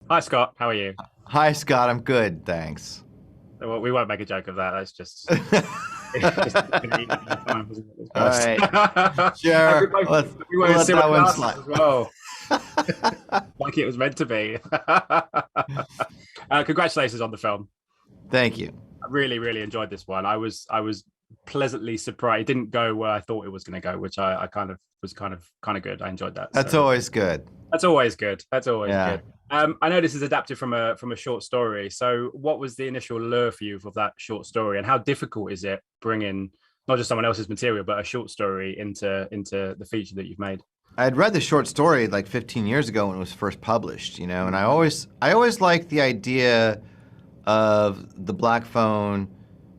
Hi, Scott. How are you? Hi, Scott. I'm good, thanks. Well, we won't make a joke of that. That's just it's just going to eat up our time, isn't it? All Let's right, and sure. we We'll wear let similar that one glasses slide. as well, like it was meant to be. Congratulations on the film. Thank you. I really, really enjoyed this one. I was pleasantly surprised. It didn't go where I thought it was going to go, which I kind of was kind of good. I enjoyed that. That's So always good. that's always good. That's always Yeah. good. I know this is adapted from a short story. So, what was the initial lure for you of that short story, and how difficult is it bringing not just someone else's material, but a short story into the feature that you've made? I had read the short story like 15 years ago when it was first published, and I always liked the idea of the Black Phone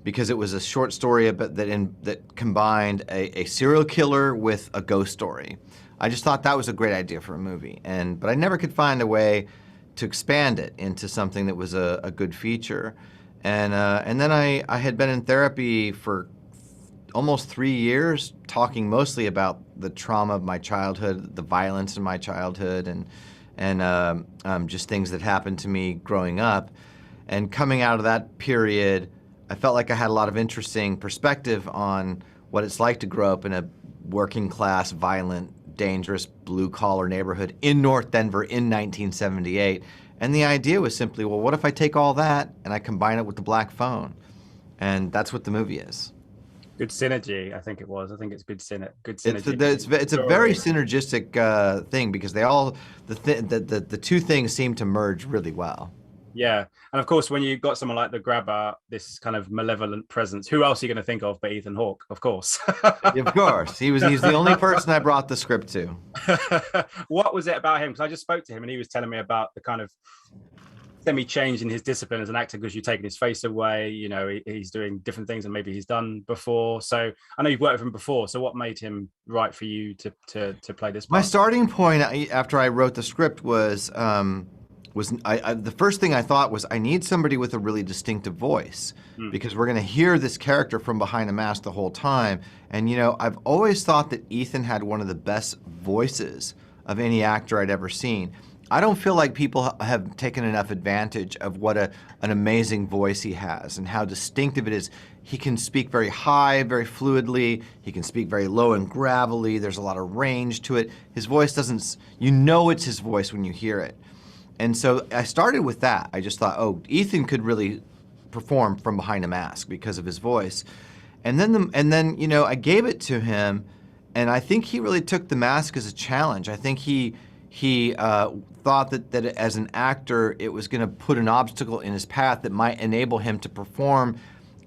because it was a short story that combined a serial killer with a ghost story. I just thought that was a great idea for a movie, but I never could find a way to expand it into something that was a good feature. And then I had been in therapy for almost 3 years, talking mostly about the trauma of my childhood, the violence in my childhood, and just things that happened to me growing up. And coming out of that period, I felt like I had a lot of interesting perspective on what it's like to grow up in a working class, violent, dangerous, blue-collar neighborhood in North Denver in 1978. And the idea was simply, well, what if I take all that and I combine it with the Black Phone? And that's what the movie is. Good synergy, I think it was. I think it's good It's synergy. it's a very Story. synergistic thing because the two things seem to merge really well. Yeah, and of course, when you've got someone like the Grabber, this kind of malevolent presence, who else are you going to think of but Ethan Hawke, of course. Of course, he's the only person I brought the script to. What was it about him? Because I just spoke to him and he was telling me about the kind of semi-change in his discipline as an actor because you've taken his face away. He's doing different things than maybe he's done before. So I know you've worked with him before. So what made him right for you to play this My part? starting point after I wrote the script was the first thing I thought was I need somebody with a really distinctive voice Mm. because we're going to hear this character from behind a mask the whole time. And I've always thought that Ethan had one of the best voices of any actor I'd ever seen. I don't feel like people have taken enough advantage of what an amazing voice he has and how distinctive it is. He can speak very high, very fluidly. He can speak very low and gravelly. There's a lot of range to it. His voice doesn't, it's his voice when you hear it. And so I started with that. I just thought, oh, Ethan could really perform from behind a mask because of his voice. And then I gave it to him, and I think he really took the mask as a challenge. I think he thought that as an actor, it was going to put an obstacle in his path that might enable him to perform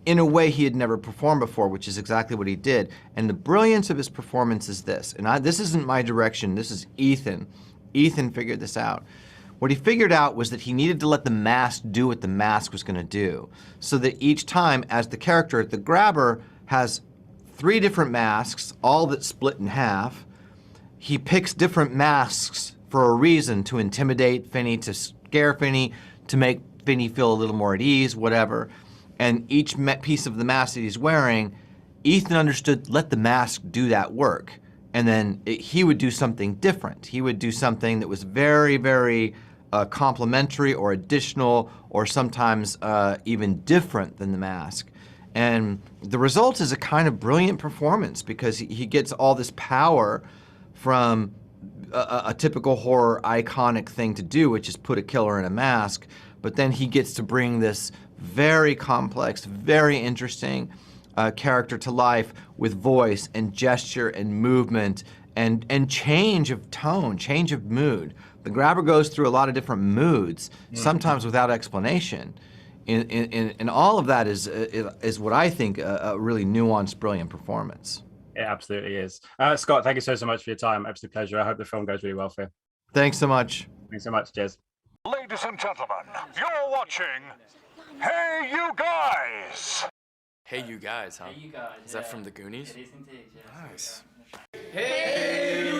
in a way he had never performed before, which is exactly what he did. And the brilliance of his performance is this. And this isn't my direction. This is Ethan. Ethan figured this out. What he figured out was that he needed to let the mask do what the mask was going to do. So that each time, as the character, the Grabber has 3 different masks, all that split in half. He picks different masks for a reason, to intimidate Finney, to scare Finney, to make Finney feel a little more at ease, whatever. And each piece of the mask that he's wearing, Ethan understood, let the mask do that work. And then he would do something different. He would do something that was very, very complementary or additional or sometimes even different than the mask. And the result is a kind of brilliant performance because he gets all this power from a typical horror iconic thing to do, which is put a killer in a mask. But then he gets to bring this very complex, very interesting character to life with voice and gesture and movement and change of tone, change of mood. The Grabber goes through a lot of different moods, sometimes without explanation. And all of that is what I think a really nuanced, brilliant performance. It absolutely is. Scott, thank you so much for your time. Absolute pleasure. I hope the film goes really well for you. Thanks so much. Thanks so much. Cheers. Ladies and gentlemen, you're watching Hey You Guys! Hey, you guys, huh? Hey, you guys. Is that from the Goonies? It is indeed, yeah. Nice. Hey, you